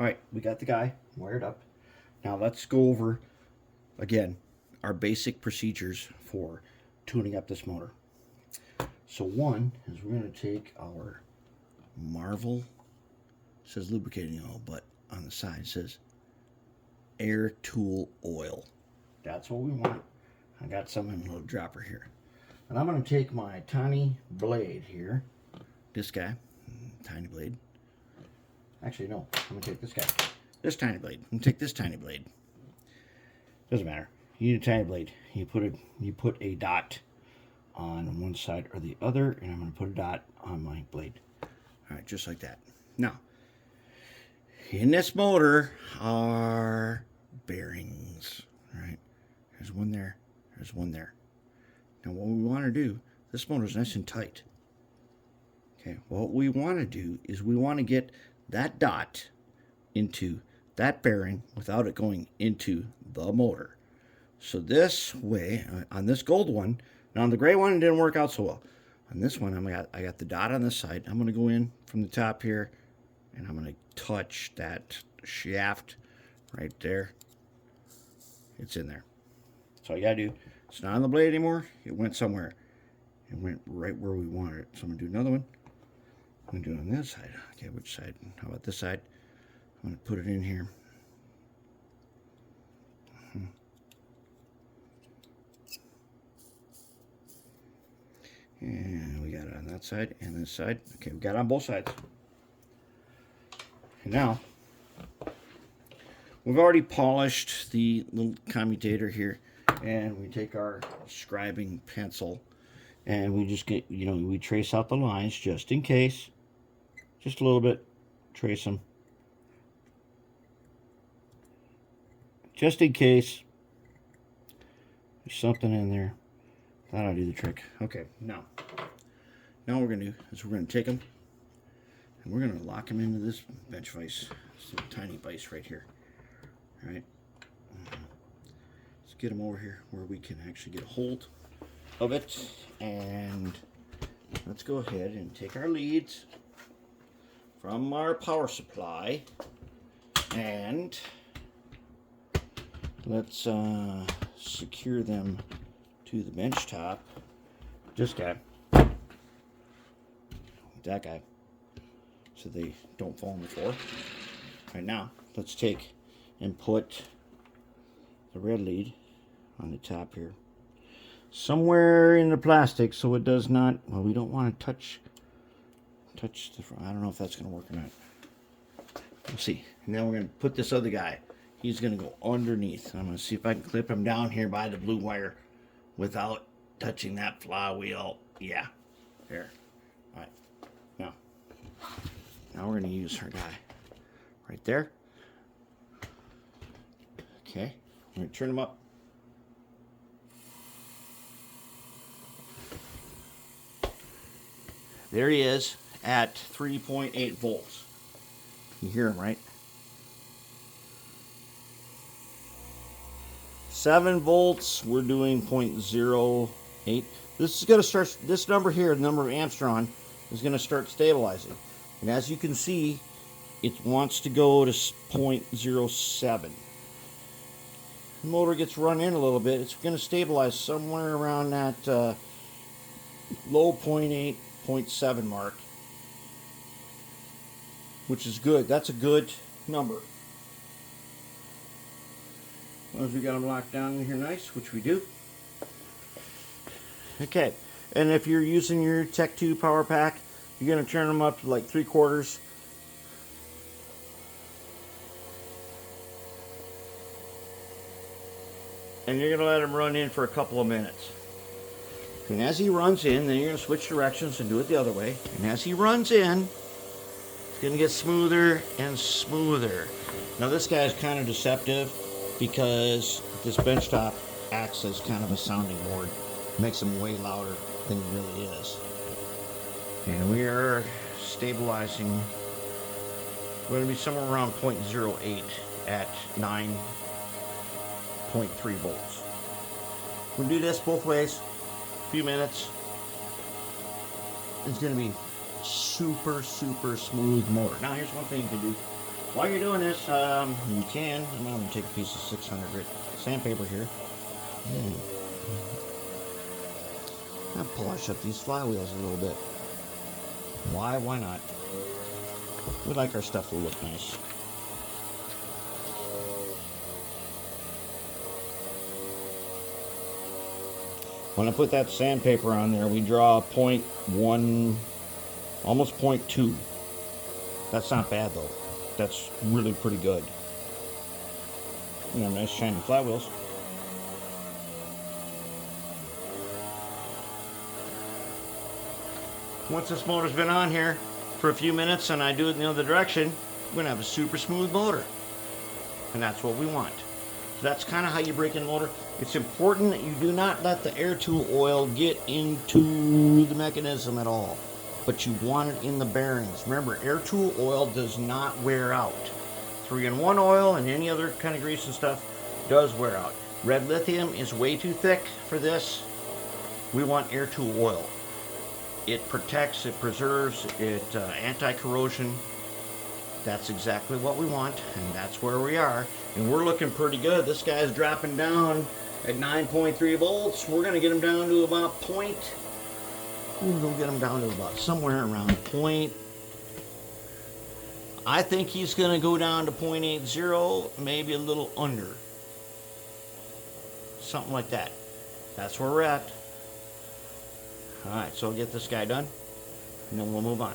Alright, we got the guy wired up. Now let's go over, again, our basic procedures for tuning up this motor. So one is we're going to take our Marvel, it says lubricating oil, but on the side it says air tool oil. That's what we want. I got some in a little dropper here. And I'm going to take my tiny blade here. This guy, tiny blade. Actually, no, I'm going to take this guy. This tiny blade. I'm going to take this tiny blade. Doesn't matter. You need a tiny blade. You put a dot on one side or the other, and I'm going to put a dot on my blade. All right, just like that. Now, in this motor are bearings. All right, there's one there. There's one there. Now, what we want to do, this motor's nice and tight. Okay, what we want to do is we want to get that dot into that bearing without it going into the motor. So this way, on this gold one, now on the gray one it didn't work out so well. On this one, I got the dot on this side. I'm going to go in from the top here, and I'm going to touch that shaft right there. It's in there. So all you got to do, it's not on the blade anymore. It went somewhere. It went right where we wanted it. So I'm going to do another one. I'm going to do it on this side. Okay, which side? How about this side? I'm going to put it in here. And we got it on that side and this side. Okay, we got it on both sides. And now, we've already polished the little commutator here. And we take our scribing pencil and we just get, we trace out the lines just in case. Just a little bit. Trace them. Just in case there's something in there. That'll do the trick. Okay, now what we're going to do is we're going to take them and we're going to lock them into this bench vise. This little tiny vise right here. All right. Let's get them over here where we can actually get a hold of it. And let's go ahead and take our leads from our power supply and let's secure them to the bench top. This guy, that guy, so they don't fall on the floor. Right now, let's take and put the red lead on the top here, somewhere in the plastic, so it does not. Well, we don't want to touch the. I don't know if that's going to work or not. We'll see. And then we're going to put this other guy. He's going to go underneath. I'm going to see if I can clip him down here by the blue wire without touching that flywheel. Yeah, there. All right. Now we're going to use our guy right there. Okay. I'm going to turn him up. There he is at 3.8 volts. You hear him, right? 7 volts, we're doing 0.08. This is going to start, this number here, the number of amps drawn, on, is going to start stabilizing. And as you can see, it wants to go to 0.07. The motor gets run in a little bit. It's going to stabilize somewhere around that low 0.8, 0.7 mark, which is good. That's a good number. As long as we got them locked down in here nice, which we do. Okay, and if you're using your Tech 2 power pack, you're going to turn them up to like 3/4. And you're going to let them run in for a couple of minutes. And as he runs in, then you're going to switch directions and do it the other way. And as he runs in, it's going to get smoother and smoother. Now this guy is kind of deceptive because this benchtop acts as kind of a sounding board. Makes him way louder than he really is. And we are stabilizing. We're going to be somewhere around 0.08 at 9.3 volts. We'll do this both ways. A few minutes. It's going to be super smooth motor. Now here's one thing you can do. while you're doing this, you can. I'm going to take a piece of 600 grit sandpaper here. I'll polish up these flywheels a little bit. Why not? We like our stuff to look nice. When I put that sandpaper on there, we draw 0.1, almost 0.2. That's not bad though. That's really pretty good. You know, nice shiny flywheels. Once this motor's been on here for a few minutes and I do it in the other direction, we're going to have a super smooth motor. And that's what we want. So that's kind of how you break in the motor. It's important that you do not let the air tool oil get into the mechanism at all. But you want it in the bearings. Remember, air tool oil does not wear out. 3-in-1 oil and any other kind of grease and stuff does wear out. Red lithium is way too thick for this. We want air tool oil. It protects, it preserves, it anti-corrosion. That's exactly what we want, and that's where we are. And we're looking pretty good. This guy's dropping down at 9.3 volts. We're going to get him down to about we'll get him down to about somewhere around point. I think he's going to go down to 0.80, maybe a little under. Something like that. That's where we're at. Alright, so we'll get this guy done, and then we'll move on.